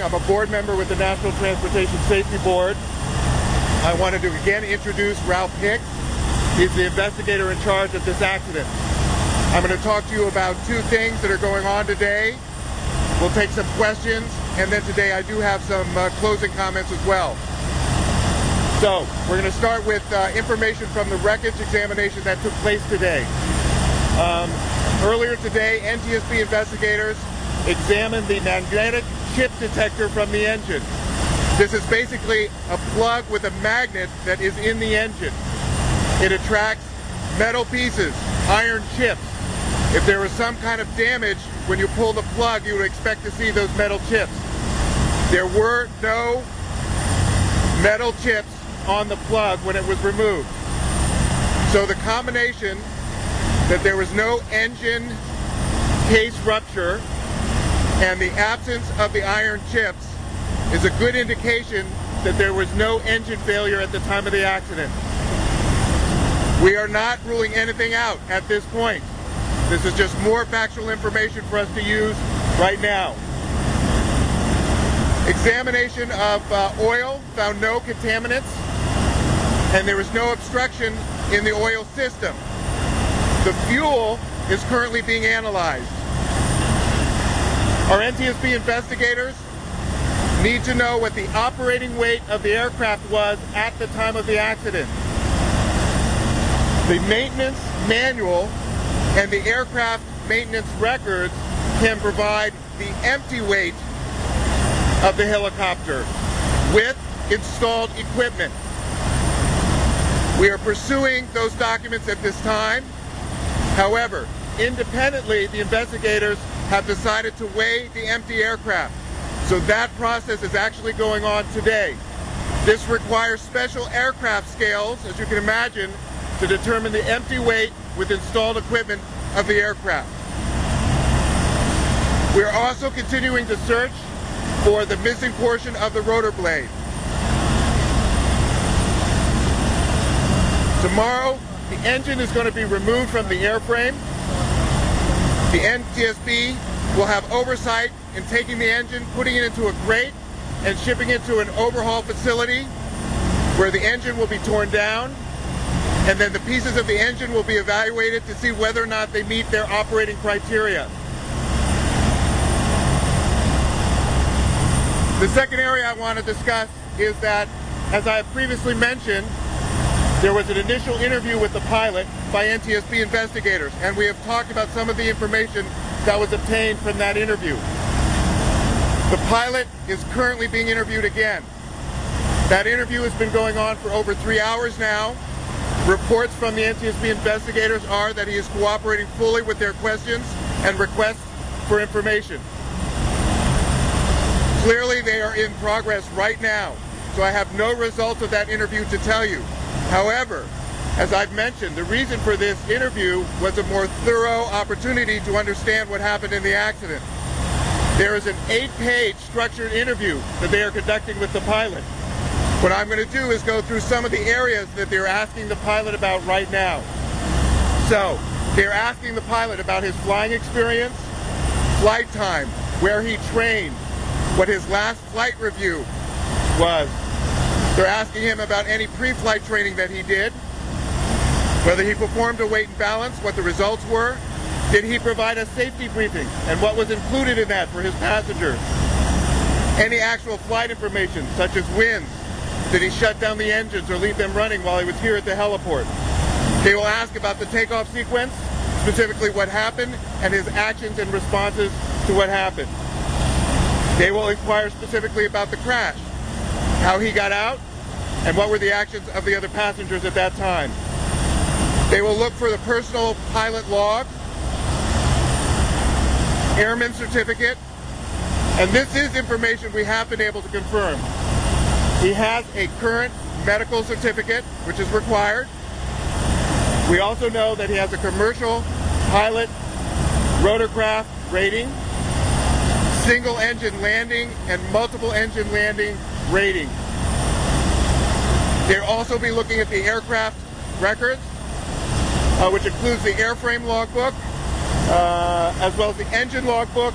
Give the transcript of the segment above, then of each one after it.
I'm a board member with the National Transportation Safety Board. I wanted to again introduce Ralph Hicks. He's the investigator in charge of this accident. I'm going to talk to you about two things that are going on today. We'll take some questions, and then today I do have some closing comments as well. So, we're going to start with information from the wreckage examination that took place today. Earlier today, NTSB investigators examined the magnetic chip detector from the engine. This is basically a plug with a magnet that is in the engine. It attracts metal pieces, iron chips. If there was some kind of damage, when you pull the plug, you would expect to see those metal chips. There were no metal chips on the plug when it was removed. So the combination that there was no engine case rupture and the absence of the iron chips is a good indication that there was no engine failure at the time of the accident. We are not ruling anything out at this point. This is just more factual information for us to use right now. Examination of oil found no contaminants, and there was no obstruction in the oil system. The fuel is currently being analyzed. Our NTSB investigators need to know what the operating weight of the aircraft was at the time of the accident. The maintenance manual and the aircraft maintenance records can provide the empty weight of the helicopter with installed equipment. We are pursuing those documents at this time. However, independently, the investigators have decided to weigh the empty aircraft. So that process is actually going on today. This requires special aircraft scales, as you can imagine, to determine the empty weight with installed equipment of the aircraft. We are also continuing to search for the missing portion of the rotor blade. Tomorrow, the engine is going to be removed from the airframe. The NTSB will have oversight in taking the engine, putting it into a crate, and shipping it to an overhaul facility where the engine will be torn down, and then the pieces of the engine will be evaluated to see whether or not they meet their operating criteria. The second area I want to discuss is that, as I have previously mentioned, there was an initial interview with the pilot by NTSB investigators, and we have talked about some of the information that was obtained from that interview. The pilot is currently being interviewed again. That interview has been going on for over 3 hours now. Reports from the NTSB investigators are that he is cooperating fully with their questions and requests for information. Clearly, they are in progress right now, so I have no results of that interview to tell you. However, as I've mentioned, the reason for this interview was a more thorough opportunity to understand what happened in the accident. There is an 8-page structured interview that they are conducting with the pilot. What I'm going to do is go through some of the areas that they're asking the pilot about right now. So, they're asking the pilot about his flying experience, flight time, where he trained, what his last flight review was. They're asking him about any pre-flight training that he did, whether he performed a weight and balance, what the results were, did he provide a safety briefing, and what was included in that for his passengers. Any actual flight information, such as winds. Did he shut down the engines or leave them running while he was here at the heliport? They will ask about the takeoff sequence, specifically what happened, and his actions and responses to what happened. They will inquire specifically about the crash, how he got out, and what were the actions of the other passengers at that time. They will look for the personal pilot log, airman certificate, and this is information we have been able to confirm. He has a current medical certificate, which is required. We also know that he has a commercial pilot rotorcraft rating, single engine landing, and multiple engine landing rating. They'll also be looking at the aircraft records, which includes the airframe logbook, as well as the engine logbook,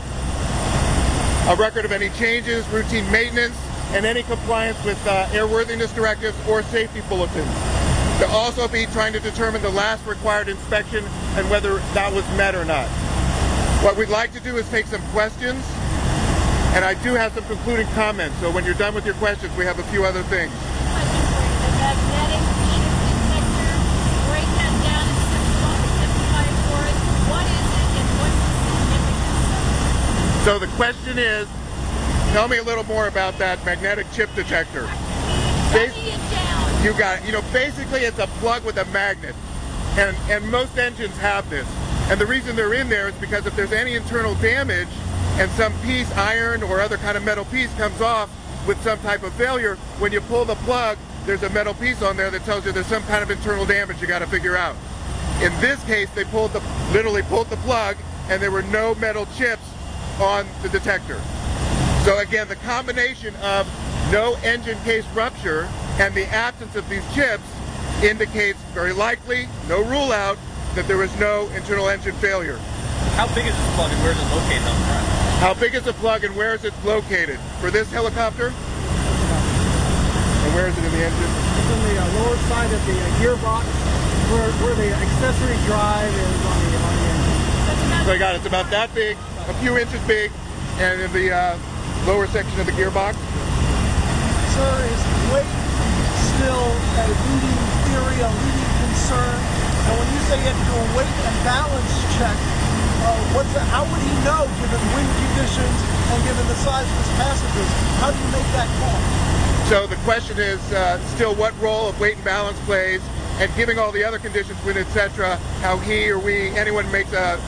a record of any changes, routine maintenance, and any compliance with airworthiness directives or safety bulletins. They'll also be trying to determine the last required inspection and whether that was met or not. What we'd like to do is take some questions, and I do have some concluding comments, so when you're done with your questions, we have a few other things. So the question is, tell me a little more about that magnetic chip detector. You got it. You know, basically it's a plug with a magnet, and most engines have this. And the reason they're in there is because if there's any internal damage and some piece, iron or other kind of metal piece, comes off with some type of failure, when you pull the plug, there's a metal piece on there that tells you there's some kind of internal damage you got to figure out. In this case, they literally pulled the plug, and there were no metal chips on the detector. So again, the combination of no engine case rupture and the absence of these chips indicates very likely, no rule out, that there is no internal engine failure. How big is this plug and where is it located on the front? How big is the plug and where is it located? For this helicopter? And where is it in the engine? It's on the lower side of the gearbox where the accessory drive is on the engine. So you got it. It's about that big, a few inches big, and in the lower section of the gearbox. Sir, is weight still a leading theory, a leading concern? And when you say you have to do a weight and balance check, how would he know, given wind conditions and given the size of his passengers? How do you make that call? So the question is still what role of weight and balance plays, and giving all the other conditions, wind, etc., how he or we, anyone makes an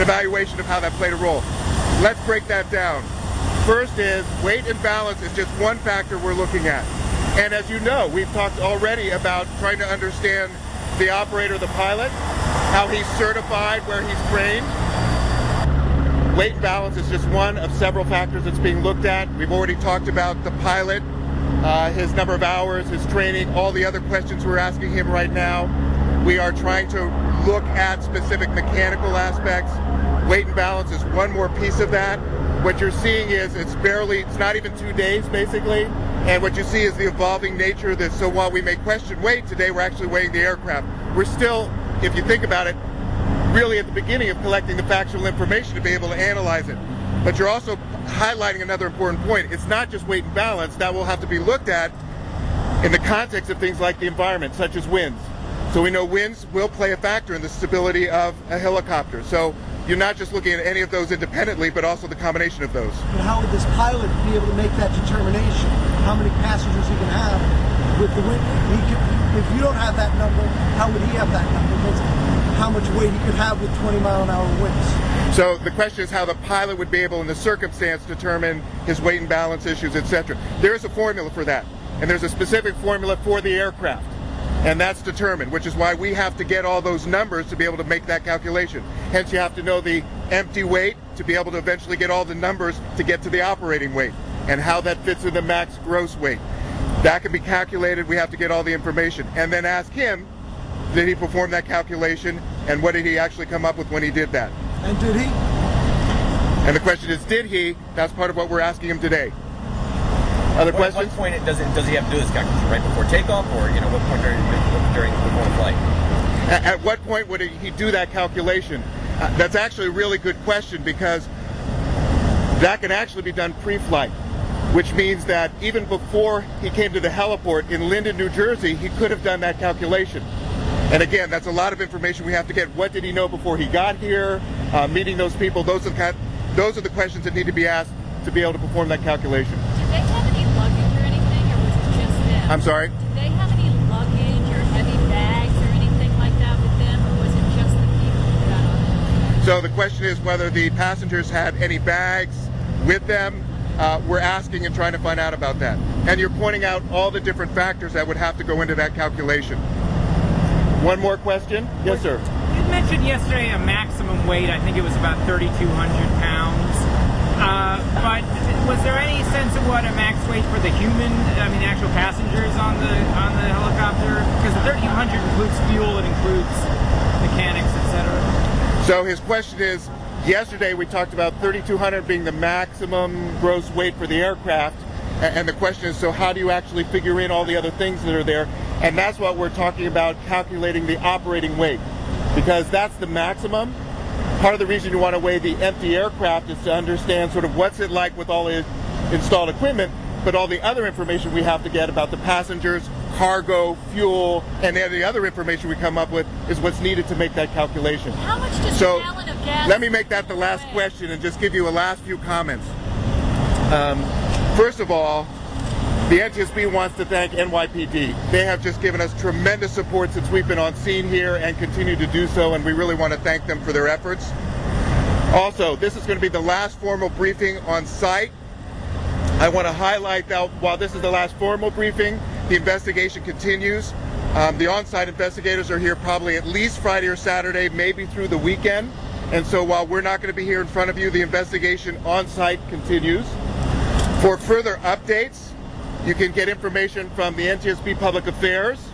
evaluation of how that played a role. Let's break that down. First is weight and balance is just one factor we're looking at. And as you know, we've talked already about trying to understand the operator, the pilot, how he's certified, where he's trained. Weight and balance is just one of several factors that's being looked at. We've already talked about the pilot, his number of hours, his training, all the other questions we're asking him right now. We are trying to look at specific mechanical aspects. Weight and balance is one more piece of that. What you're seeing is it's not even 2 days basically, and what you see is the evolving nature of this. So while we may question weight today, we're actually weighing the aircraft. We're still, if you think about it, really at the beginning of collecting the factual information to be able to analyze it. But you're also highlighting another important point. It's not just weight and balance. That will have to be looked at in the context of things like the environment, such as winds. So we know winds will play a factor in the stability of a helicopter. So you're not just looking at any of those independently, but also the combination of those. But how would this pilot be able to make that determination? How many passengers he can have with the wind? If you don't have that number, how would he have that number? How much weight he could have with 20-mile-an-hour winds? So the question is how the pilot would be able, in the circumstance, determine his weight and balance issues, etc. There is a formula for that, and there's a specific formula for the aircraft, and that's determined, which is why we have to get all those numbers to be able to make that calculation. Hence, you have to know the empty weight to be able to eventually get all the numbers to get to the operating weight, and how that fits in the max gross weight. That can be calculated. We have to get all the information, and then ask him, did he perform that calculation, and what did he actually come up with when he did that? And did he? And the question is, did he? That's part of what we're asking him today. Other questions? At what point does he have to do this calculation? Right before takeoff, or what point before the flight? At what point would he do that calculation? That's actually a really good question, because that can actually be done pre-flight, which means that even before he came to the heliport in Linden, New Jersey, he could have done that calculation. And again, that's a lot of information we have to get. What did he know before he got here? Meeting those people, those are the questions that need to be asked to be able to perform that calculation. Did they have any luggage or anything, or was it just them? I'm sorry? Did they have any luggage or heavy bags or anything like that with them, or was it just the people who got on it? So the question is whether the passengers had any bags with them. We're asking and trying to find out about that. And you're pointing out all the different factors that would have to go into that calculation. One more question? Yes, sir. You mentioned yesterday a maximum weight. I think it was about 3,200 pounds. But was there any sense of what a max weight for the human, the actual passengers on the helicopter? Because the 3,200 includes fuel, it includes mechanics, etc. So his question is, Yesterday we talked about 3,200 being the maximum gross weight for the aircraft, and the question is, so how do you actually figure in all the other things that are there? And that's what we're talking about, calculating the operating weight, because that's the maximum. Part of the reason you want to weigh the empty aircraft is to understand sort of what's it like with all the installed equipment, but all the other information we have to get about the passengers, cargo, fuel, and the other information we come up with is what's needed to make that calculation. How much does So a gallon of gas? let me make that the last question and just give you a last few comments. First of all, the NTSB wants to thank NYPD. They have just given us tremendous support since we've been on scene here and continue to do so, and we really want to thank them for their efforts. Also, this is going to be the last formal briefing on site. I want to highlight that while this is the last formal briefing, the investigation continues. The on-site investigators are here probably at least Friday or Saturday, maybe through the weekend. And so while we're not going to be here in front of you, the investigation on-site continues. For further updates, you can get information from the NTSB Public Affairs.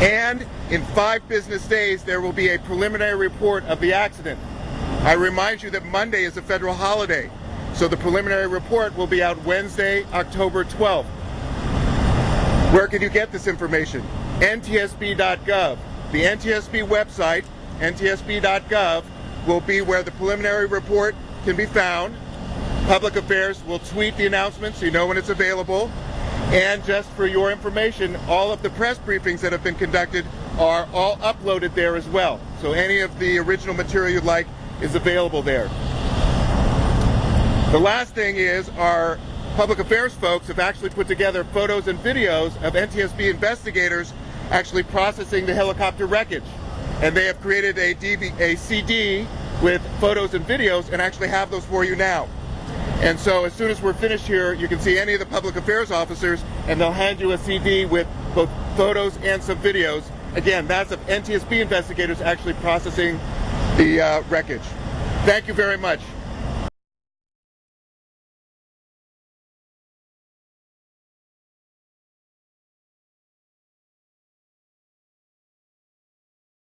And in 5 business days, there will be a preliminary report of the accident. I remind you that Monday is a federal holiday, so the preliminary report will be out Wednesday, October 12th. Where can you get this information? NTSB.gov. The NTSB website, ntsb.gov, will be where the preliminary report can be found. Public Affairs will tweet the announcement so you know when it's available. And just for your information, all of the press briefings that have been conducted are all uploaded there as well. So any of the original material you'd like is available there. The last thing is our Public Affairs folks have actually put together photos and videos of NTSB investigators actually processing the helicopter wreckage. And they have created a CD with photos and videos and actually have those for you now. And so as soon as we're finished here, you can see any of the public affairs officers and they'll hand you a CD with both photos and some videos. Again, that's of NTSB investigators actually processing the wreckage. Thank you very much.